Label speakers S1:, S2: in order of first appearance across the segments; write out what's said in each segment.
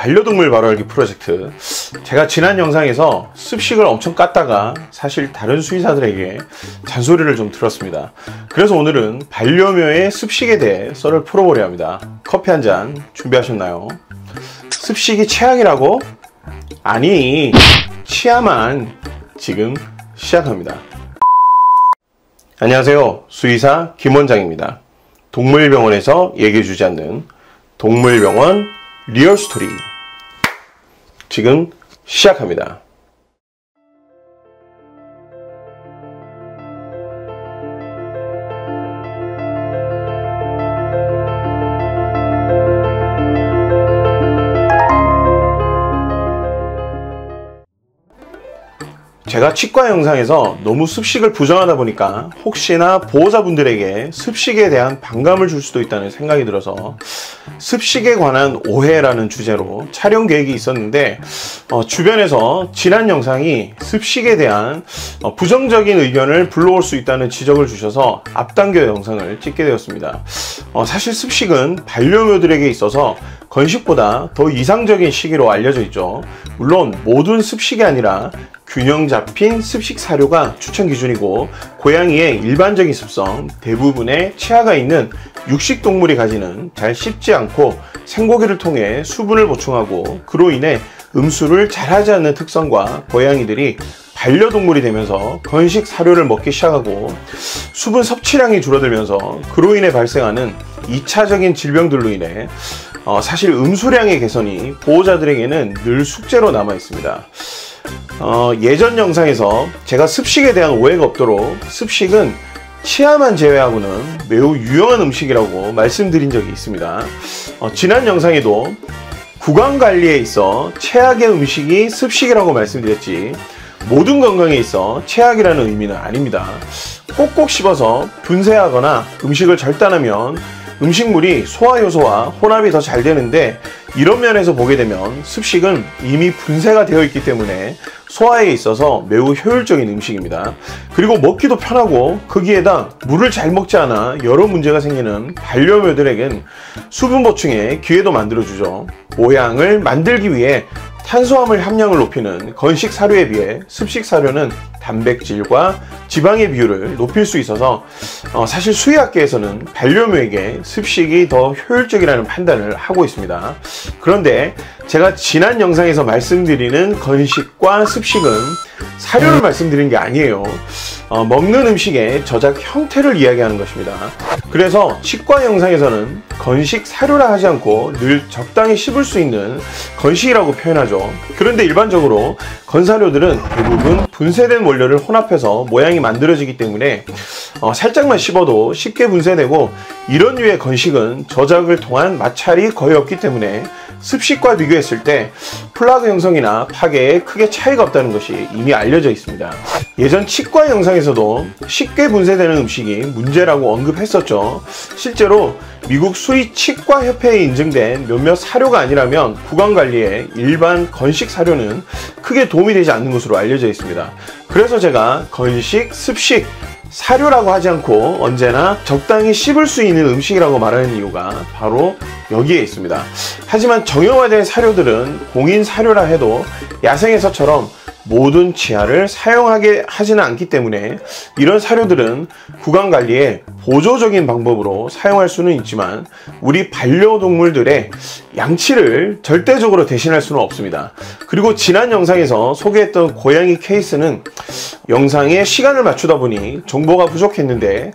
S1: 반려동물 바로알기 프로젝트. 제가 지난 영상에서 습식을 엄청 깠다가 사실 다른 수의사들에게 잔소리를 좀 들었습니다. 그래서 오늘은 반려묘의 습식에 대해 썰을 풀어보려 합니다. 커피 한 잔 준비하셨나요? 습식이 최악이라고? 아니, 치아만. 지금 시작합니다. 안녕하세요, 수의사 김원장입니다. 동물병원에서 얘기해주지 않는 동물병원 리얼스토리 지금 시작합니다. 제가 치과 영상에서 너무 습식을 부정하다 보니까 혹시나 보호자분들에게 습식에 대한 반감을 줄 수도 있다는 생각이 들어서 습식에 관한 오해라는 주제로 촬영 계획이 있었는데 주변에서 지난 영상이 습식에 대한 부정적인 의견을 불러올 수 있다는 지적을 주셔서 앞당겨 영상을 찍게 되었습니다. 사실 습식은 반려묘들에게 있어서 건식보다 더 이상적인 식이로 알려져 있죠. 물론 모든 습식이 아니라 균형 잡힌 습식 사료가 추천 기준이고, 고양이의 일반적인 습성, 대부분의 치아가 있는 육식 동물이 가지는 잘 씹지 않고 생고기를 통해 수분을 보충하고 그로 인해 음수를 잘하지 않는 특성과 고양이들이 반려동물이 되면서 건식 사료를 먹기 시작하고 수분 섭취량이 줄어들면서 그로 인해 발생하는 2차적인 질병들로 인해 사실 음수량의 개선이 보호자들에게는 늘 숙제로 남아 있습니다. 예전 영상에서 제가 습식에 대한 오해가 없도록 습식은 치아만 제외하고는 매우 유용한 음식이라고 말씀드린 적이 있습니다. 지난 영상에도 구강관리에 있어 최악의 음식이 습식이라고 말씀드렸지, 모든 건강에 있어 최악이라는 의미는 아닙니다. 꼭꼭 씹어서 분쇄하거나 음식을 절단하면 음식물이 소화효소와 혼합이 더 잘 되는데, 이런 면에서 보게 되면 습식은 이미 분쇄가 되어 있기 때문에 소화에 있어서 매우 효율적인 음식입니다. 그리고 먹기도 편하고, 거기에다 물을 잘 먹지 않아 여러 문제가 생기는 반려묘들에겐 수분 보충에 기회도 만들어주죠. 모양을 만들기 위해 탄수화물 함량을 높이는 건식 사료에 비해 습식 사료는 단백질과 지방의 비율을 높일 수 있어서 사실 수의학계에서는 반려묘에게 습식이 더 효율적이라는 판단을 하고 있습니다. 그런데 제가 지난 영상에서 말씀드리는 건식과 습식은 사료를 말씀드린 게 아니에요. 먹는 음식의 저작 형태를 이야기하는 것입니다. 그래서 치과 영상에서는 건식 사료라 하지 않고 늘 적당히 씹을 수 있는 건식이라고 표현하죠. 그런데 일반적으로 건사료들은 대부분 분쇄된 원료를 혼합해서 모양이 만들어지기 때문에 살짝만 씹어도 쉽게 분쇄되고, 이런 류의 건식은 저작을 통한 마찰이 거의 없기 때문에 습식과 비교했을 때 플라그 형성이나 파괴에 크게 차이가 없다는 것이 이미 알려져 있습니다. 예전 치과 영상에서도 쉽게 분쇄되는 음식이 문제라고 언급했었죠. 실제로 미국 수의치과협회에 인증된 몇몇 사료가 아니라면 구강관리에 일반 건식 사료는 크게 도움이 되지 않는 것으로 알려져 있습니다. 그래서 제가 건식, 습식, 사료라고 하지 않고 언제나 적당히 씹을 수 있는 음식이라고 말하는 이유가 바로 여기에 있습니다. 하지만 정형화된 사료들은 공인 사료라 해도 야생에서처럼 모든 치아를 사용하게 하지는 않기 때문에 이런 사료들은 구강관리에 보조적인 방법으로 사용할 수는 있지만 우리 반려동물들의 양치를 절대적으로 대신할 수는 없습니다. 그리고 지난 영상에서 소개했던 고양이 케이스는 영상에 시간을 맞추다 보니 정보가 부족했는데,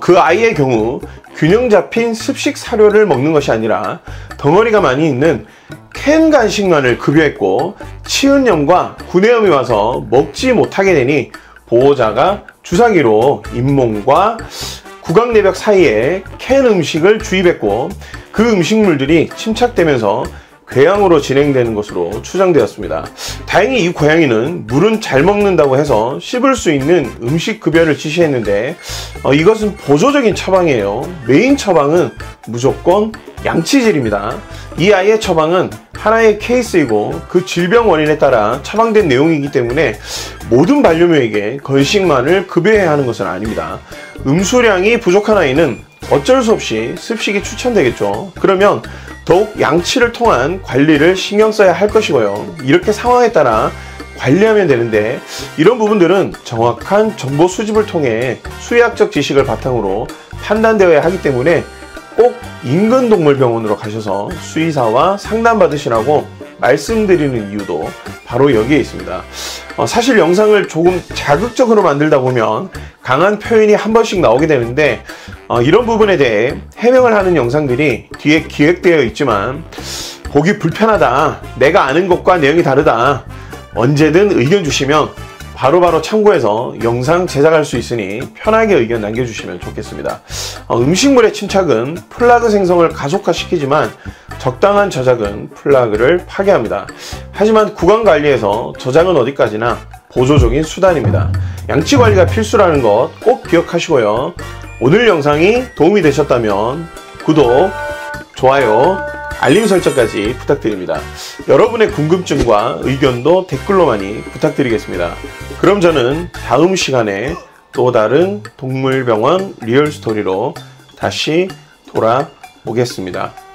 S1: 그 아이의 경우 균형 잡힌 습식 사료를 먹는 것이 아니라 덩어리가 많이 있는 캔 간식만을 급여했고, 치은염과 구내염이 와서 먹지 못하게 되니 보호자가 주사기로 잇몸과 구강내벽 사이에 캔 음식을 주입했고, 그 음식물들이 침착되면서 궤양으로 진행되는 것으로 추정되었습니다. 다행히 이 고양이는 물은 잘 먹는다고 해서 씹을 수 있는 음식 급여를 지시했는데, 이것은 보조적인 처방이에요. 메인 처방은 무조건 양치질입니다. 이 아이의 처방은 하나의 케이스이고 그 질병 원인에 따라 처방된 내용이기 때문에 모든 반려묘에게 건식만을 급여해야 하는 것은 아닙니다. 음수량이 부족한 아이는 어쩔 수 없이 습식이 추천되겠죠. 그러면 더욱 양치를 통한 관리를 신경 써야 할 것이고요. 이렇게 상황에 따라 관리하면 되는데, 이런 부분들은 정확한 정보 수집을 통해 수의학적 지식을 바탕으로 판단되어야 하기 때문에 꼭 인근 동물병원으로 가셔서 수의사와 상담받으시라고 말씀드리는 이유도 바로 여기에 있습니다. 사실 영상을 조금 자극적으로 만들다 보면 강한 표현이 한 번씩 나오게 되는데, 이런 부분에 대해 해명을 하는 영상들이 뒤에 기획되어 있지만 보기 불편하다, 내가 아는 것과 내용이 다르다, 언제든 의견 주시면 바로바로 참고해서 영상 제작할 수 있으니 편하게 의견 남겨주시면 좋겠습니다. 음식물의 침착은 플라그 생성을 가속화시키지만 적당한 저작은 플라그를 파괴합니다. 하지만 구강 관리에서 저작은 어디까지나 보조적인 수단입니다. 양치 관리가 필수라는 것 꼭 기억하시고요. 오늘 영상이 도움이 되셨다면 구독, 좋아요, 알림 설정까지 부탁드립니다. 여러분의 궁금증과 의견도 댓글로 많이 부탁드리겠습니다. 그럼 저는 다음 시간에 또 다른 동물병원 리얼스토리로 다시 돌아오겠습니다.